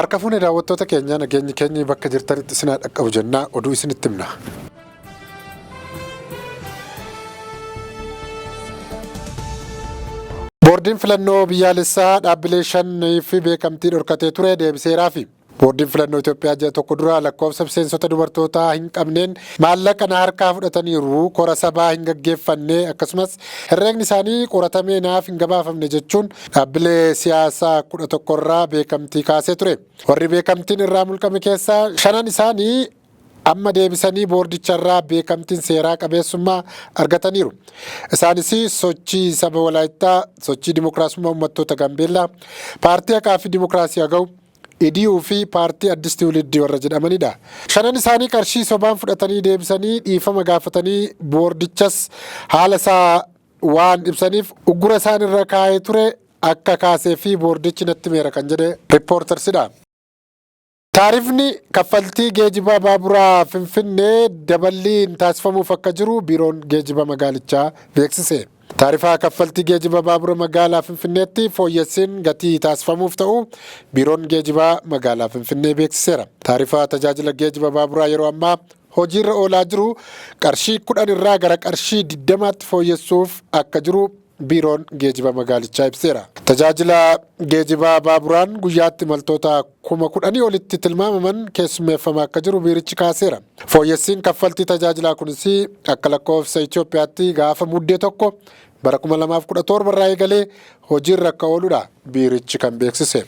Harka fuunee daawwattoota keenya nageenyi keenya bakka jirtanitti isin dhaqqabu jennaa oduu isinitti himna. Boordiin filannoo biyyaalessaa dhaabbilee 5 fi beekamtii dhorkatee ture deebiseeraafi. Boordiin filannoo Itoophiyaa ji'a tokko dura lakkoofsa miseensota dubartootaa hin qabneen maallaqa harkaa fudhataniiru kora sabaa hin gaggeeffanne akkasumas herreegni isaanii qoratamee naaf hin gabaafamne jechuun dhaabbilee siyaasaa 11 irraa beekamtii kaasee ture. Warri beekamtiin irraa mulqame keessaa 5 isaanii amma deebisanii boordicharraa beekamtiin seeraa qabeessummaa argataniiru. Isaanis sochii saba Walaayittaa, sochii dimokiraasummaa uummattoota Gambeellaa, paartii haqaa fi dimokiraasii haga'u, EDU fi paartii Addis Tuuliddii warra jedhamanidha. 5 isaanii qarshii sobaan fudhatanii deebisanii dhiifama gaafatanii boordichas haala isaa waan ibsaniif uggura isaan irra kaa'ee ture akka kaasee fi boordichi natti meera kan jedhe riippoortarsidha. Taarifni kaffaltii geejjiba baaburaa Finfinnee daballiin taasifamuuf akka jiru biiroon geejjiba magaalichaa beeksise. Taarifa kaffaltii geejjiba baabura magaalaa Finfinneetti fooyyessiin gatii taasifamuuf ta'u biiroon geejjiba magaalaa Finfinnee beeksiseera. Taarifa tajaajila geejjiba baaburaa yeroo ammaa hojiirra oolaa jiru qarshii 10 irraa gara qarshii 20tti fooyyessuuf akka jiru biiroon geejjiba magaalichaa ibseera. Tajaajila geejjiba baaburaan guyyaatti imaltoota 10,000 olitti tilmaamaman keessummeeffamaa akka jiru biirichi kaaseera. Fooyyessiin kaffaltii tajaajilaa kunis akka lakkoofsa Itoophiyaatti gaafa muddee tokko bara 2017 irraa eegalee hojiirra akka ooludha biirichi kan beeksise.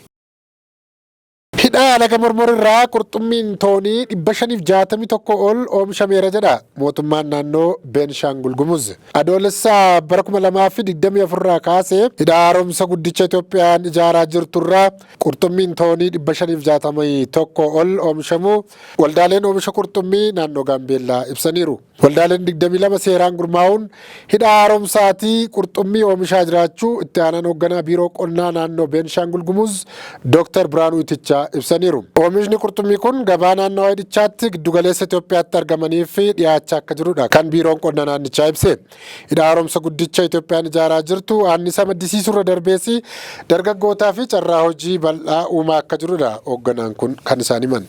Hidhaa laga Mormor irraa qurxummiin toonii 561 ol oomishameera jedha mootummaan naannoo Beenishaangul Gumuz. Adoolessa bara 2024 irraa kaasee hidhaa haaromsa guddicha Itoophiyaan ijaaraa jirtu irraa qurxummiin toonii 561 ol oomishamuu waldaaleen oomisha qurxummii naannoo Gaambeellaa ibsaniiru. Waldaaleen 22 seeraan gurmaa'uun hidhaa haaromsaatii qurxummii oomishaa jiraachuu itti aanaan hoogganaa biiroo qonnaa naannoo Beenishaangul Gumuz Dr. Biraanuu Itichaa ibsaniiru. Oomishni qurxummii kun gabaa naannoo Idichaatti giddugaleessa Itoophiyaatti argamaniif dhiyaachaa akka jirudha kan biiroon qonnaa naannichaa ibse. Hidhaa haaromsa guddicha Itoophiyaan ijaaraa jirtu annisa maddisiisurra darbeessi dargaggootaa fi carraa hojii bal'aa uumaa akka jirudha hoogganaan kun kan isaan himan.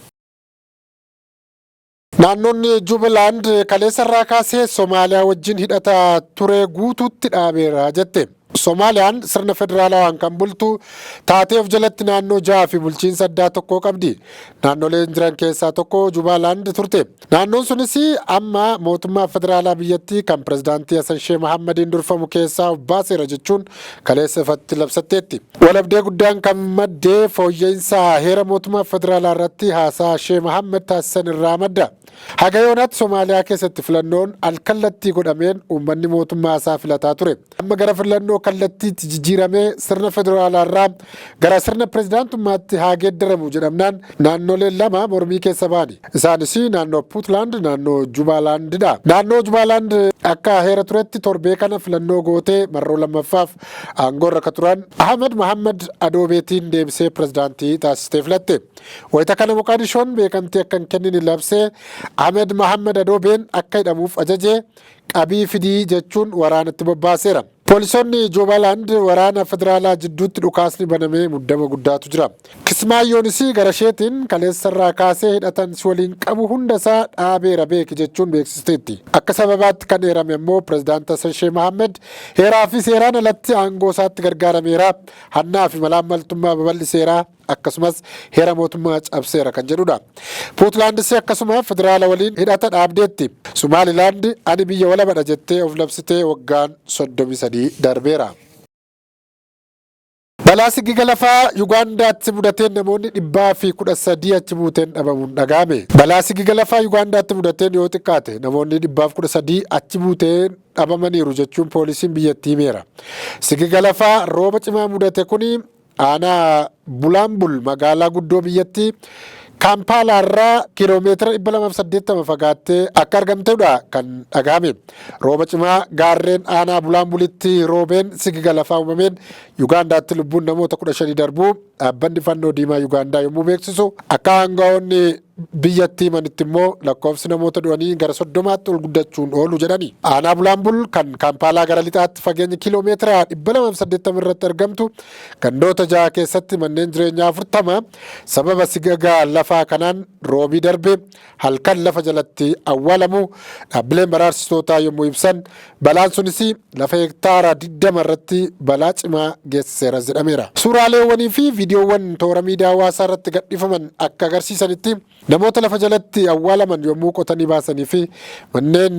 Naannoon Jubilaand kaleessa irraa kaasee Somaaliyaa wajjin hidhata ture guutuutti dhaabeera jette. Somaaliyaan sirna federaalawaan kan bultu taatee of jalatti naannoo 6 fi bulchiinsa addaa tokko qabdi. Naannoleen jiran keessaa tokko Jubilaand turte. Naannoon sunis amma mootummaa federaalaa biyyattii kan pirezidaantii Hassan Sheikh Mohammadiin durfamu keessaa baaseera jechuun kaleessa ifatti labsatteetti. Walabdee guddaan kan maddee fooyya'insa heera mootummaa federaalaa irratti haasaa Sheikh Mohammad taasisan irraa madda. Haga yoonaatti Somaaliyaa keessatti filannoon alkallattii godhameen uummanni mootummaa isaa filataa ture. Amma gara filannoo kallattiitti jijjiiramee sirna federaalaa irraa gara sirna pirezidaantummaatti haa geeddaramu jedhamnaan naannoleen lama mormii keessa ba'ani. Isaanis naannoo Puutlaand, naannoo Jubaalaandidha. Naannoo Jubaalaand akka heera turetti torbee kana filannoo gootee marroo lammaffaaf aangoo irra turan Ahmed Mohammad Adoobeetiin deebisee pirezidaantii taasistee filatte. Wayita kana Moqaadishoon beekamtii akka hin kennine labsee Ahmed Mohammad Adoobeen akka hidhamuuf ajajee qabii fidii jechuun waraanatti bobbaaseera. Poolisoonni Jubaalaand waraana federaalaa jidduutti dhukaasni banamee muddama guddaatu jira. Kismaayyoonis gara isheetiin kaleessa irraa kaasee hidhatan si waliin qabu hundasaa dhaabeera beeki jechuun beeksisteetti. Akka sababaatti kan eerame immoo pirezidaantii Hassan Sheikh Mohammad heeraa fi seeraan alatti aangoo isaatti gargaarameera. Hannaa fi malaammaltummaa babal'iseera. Akkasumas heera mootummaa cabseera kan jedhudha. Puutlaandis akkasuma federaala waliin hidhata dhaabdeetti. Somaalilaand ani biyya walabadha jettee of labsitee waggaan 33 darbeera. Balaa sigiga lafaa Yugaandaatti mudateen namoonni 113 achi buuteen dhabamuun dhaga'ame. Balaa sigiga lafaa Yugaandaatti mudateen yoo xiqqaate namoonni 113 achi buuteen dhabamaniiru jechuun poolisiin biyyattii himeera. Sigiga lafaa rooba cimaa mudate kuni aanaa Bulaambul magaalaa guddoo biyyattii Kaampaalaa irraa kiiloomeetira 280 fagaattee akka argamtedha kan dhaga'ame. Rooba cimaa gaarreen aanaa Bulaambulitti roobeen sigiga lafaa uumameen Yugaandaatti lubbuun namoota 15 darbuu dhaabbanni fannoo diimaa Yuugaandaa yommuu beeksisu akka aangaa'onni biyyattii manitti immoo lakkoofsi namoota du'anii gara 30tti ol guddachuun oolu jedhani. Aanaa Bulaambul kan Kaampaalaa gara lixaatti fageenya kiiloomeetira 280 irratti argamtu gandoota 6 keessatti manneen jireenyaa 40 sababa sigagaa lafaa kanaan roobii darbe halkan lafa jalatti awwaalamu dhaabbileen baraarsitootaa yommuu ibsan balaan sunis lafa hektaara 20 irratti balaa cimaa geessiseera jedhameera. Suuraaleewwanii fi viidiyoowwan toora miidiyaa hawaasaa irratti gadhiifaman akka agarsiisanitti namoota lafa jalatti awwaalaman yommuu qotanii baasanii fi manneen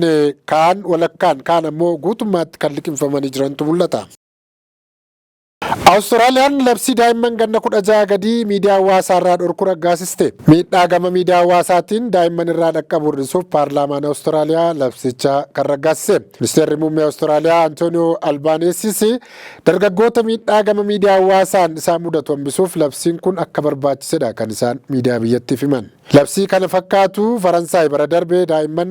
kaan walakkaan kaan ammoo guutummaatti kan liqimfamanii jirantu mul'ata. Awustiraaliyaan labsii daa'imman ganna 16 gadii miidiyaa hawaasaa irraa dhorku raggaasiste. Miidhaa gama miidiyaa hawaasaatiin daa'imman irraa dhaqqabu hir'isuuf paarlaamaan Awustiraaliyaa labsicha kan raggaasise. Ministeerri muummee Awustiraaliyaa Antooniyoo Albaaneesis dargaggoota miidhaa gama miidiyaa hawaasaan isaan mudatu hambisuuf labsiin kun akka barbaachisedha kan isaan miidiyaa biyyattiif himan. Labsii kana fakkaatu Faransaay bara darbee daa'imman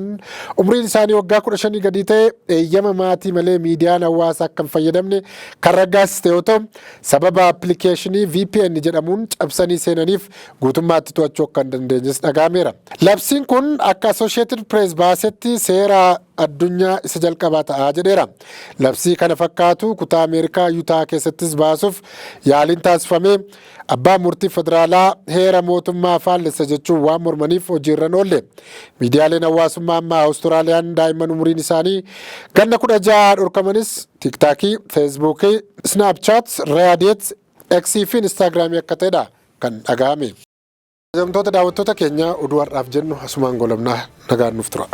umriin isaanii waggaa 15 gadii ta'e eeyyama maatii malee miidiyaan hawaasaa akka hin fayyadamne kan raggaasiste yoo ta'u sababa appilikeeshinii VPN jedhamuun cabsanii seenaniif guutummaatti to'achuu akka hin dandeenyes dhagaameera. Labsiin kun akka Associated Press baasetti seera addunyaa isa jalqabaa ta'aa jedheera. Labsii kana fakkaatu kutaa Ameerikaa Yuutaa keessattis baasuuf yaaliin taasifamee abbaan murtii federaalaa heera mootummaa faallessa jechuun waan mormaniif hojiirra oolle. Miidiyaaleen hawaasummaa amma Awustiraaliyaan daa'imman umuriin isaanii ganna 16 dhorkamanis TikTokii, Feesbuukii, Snapchat, Reddit, X fi Instagramii akka ta'edha kan dhaga'ame. Daawwattoota keenya oduu har'aaf jennu asumaan goolabnaa nagaan nuuf tura.